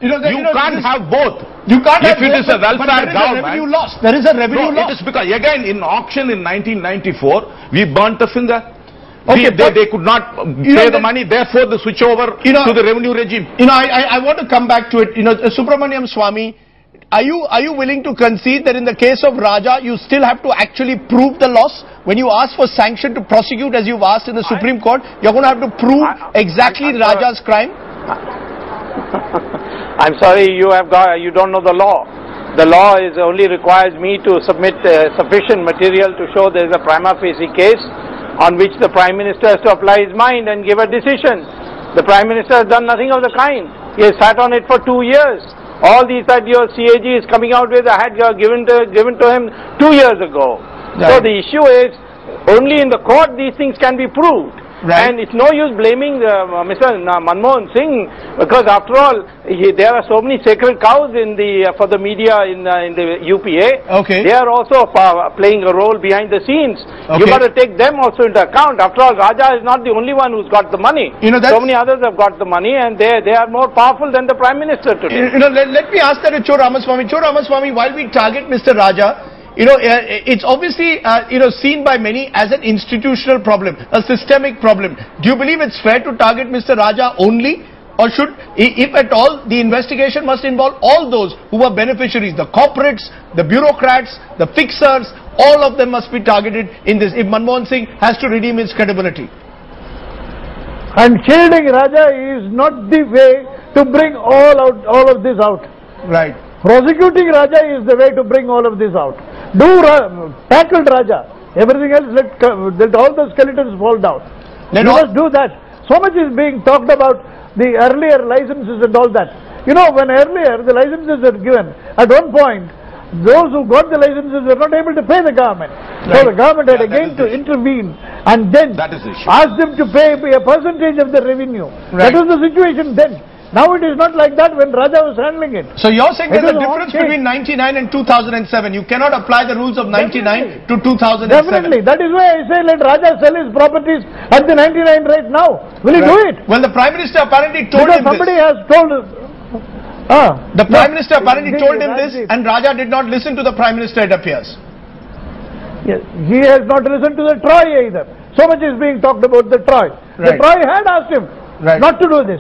You can't have both. You can't if have it both, is a welfare government. Revenue loss. There is a revenue loss. It is because again in auction in 1994 we burnt a finger. Okay, they could not pay the money, therefore the switch over to the revenue regime. I want to come back to it. Subramanian Swamy, are you willing to concede that in the case of Raja, you still have to actually prove the loss? When you ask for sanction to prosecute, as you've asked in the Supreme Court, you're going to have to prove exactly Raja's crime? I'm sorry, you don't know the law. The law only requires me to submit sufficient material to show there is a prima facie case on which the Prime Minister has to apply his mind and give a decision. The Prime Minister has done nothing of the kind. He has sat on it for 2 years. All these that your CAG is coming out with, I had given to him 2 years ago. Right. So the issue is, only in the court these things can be proved. Right. And it's no use blaming Mr. Manmohan Singh, because after all, there are so many sacred cows for the media in the UPA. Okay. They are also playing a role behind the scenes. Okay. You got to take them also into account. After all, Raja is not the only one who's got the money. So many others have got the money, and they are more powerful than the Prime Minister today. Let me ask that to Cho.Ramaswamy. Cho.Ramaswamy, while we target Mr. Raja, it's obviously, seen by many as an institutional problem, a systemic problem. Do you believe it's fair to target Mr. Raja only? Or should, if at all, the investigation must involve all those who are beneficiaries, the corporates, the bureaucrats, the fixers, all of them must be targeted in this, if Manmohan Singh has to redeem his credibility? And shielding Raja is not the way to bring all of this out. Right. Prosecuting Raja is the way to bring all of this out. Tackle Raja. Everything else, let all the skeletons fall down. You must do that. So much is being talked about the earlier licenses and all that. When earlier the licenses were given, at one point, those who got the licenses were not able to pay the government. Right. So the government had again to intervene and then ask them to pay a percentage of the revenue. Right. That was the situation then. Now it is not like that when Raja was handling it. So you're saying there's a difference between 99 and 2007. You cannot apply the rules of 99 to 2007. Definitely. That is why I say let Raja sell his properties at the 99 right now. Will he do it? Well, the Prime Minister apparently told him somebody has told the Prime Minister apparently told him this, and Raja did not listen to the Prime Minister, it appears. Yes, he has not listened to the Troy either. So much is being talked about the Troy. Right. The Troy had asked him not to do this.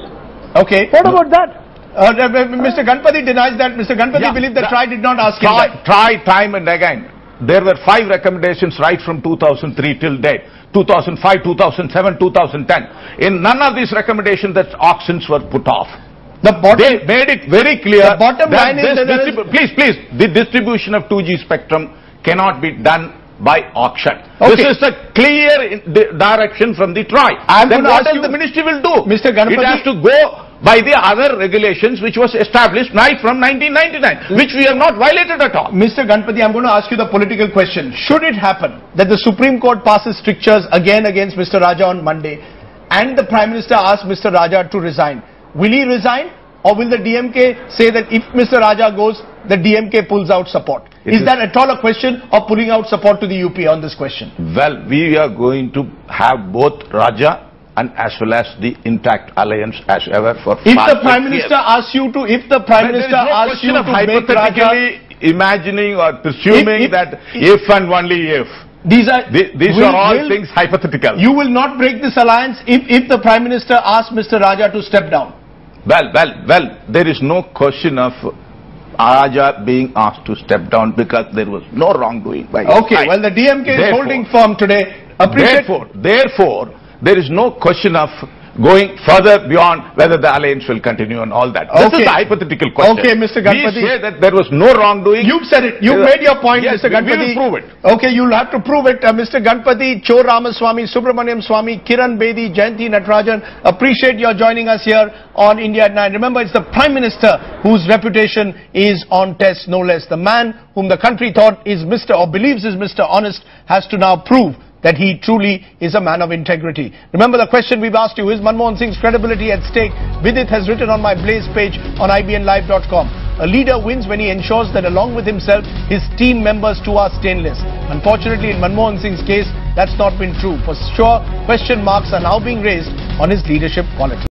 Okay. What about that? Mr. Ganpati denies that. Mr. Ganpati believes that Troy did not ask him that. Try time and again. There were 5 recommendations right from 2003 till date. 2005, 2007, 2010. In none of these recommendations that auctions were put off. They made it very clear the bottom line is please, the distribution of 2G spectrum cannot be done by auction. Okay. This is a clear direction from the Troy. Then what else the ministry will do? Mr. Ganpati, it has to go by the other regulations which was established right from 1999, which we have not violated at all. Mr. Ganpati, I'm going to ask you the political question. Should it happen that the Supreme Court passes strictures again against Mr. Raja on Monday and the Prime Minister asks Mr. Raja to resign, will he resign? Or will the DMK say that if Mr. Raja goes, the DMK pulls out support? Is that at all a question of pulling out support to the UP on this question? Well, we are going to have both Raja and as well as the intact alliance as ever for if the Prime Minister asks you to, if the Prime Minister asks you to make Raja, imagining or presuming that if and only if. These are all things hypothetical. You will not break this alliance if the Prime Minister asks Mr. Raja to step down? Well, there is no question of Raja being asked to step down because there was no wrongdoing by his side. Well, the DMK is holding firm today. Therefore, there is no question of going further beyond whether the alliance will continue and all that. This is a hypothetical question. Okay, Mr. Ganpati. We say that there was no wrongdoing. You've said it. You've made your point, yes, Mr. Ganpati. We will prove it. Okay, you'll have to prove it. Mr. Ganpati, Cho.Ramaswamy, Subramanian Swamy, Kiran Bedi, Jayanti Natarajan, appreciate your joining us here on India at 9. Remember, it's the Prime Minister whose reputation is on test, no less. The man whom the country thought is Mr. or believes is Mr. Honest has to now prove that he truly is a man of integrity. Remember the question we've asked you, is Manmohan Singh's credibility at stake? Vidit has written on my Blaze page on IBNlive.com. A leader wins when he ensures that along with himself, his team members too are stainless. Unfortunately, in Manmohan Singh's case, that's not been true. For sure, question marks are now being raised on his leadership quality.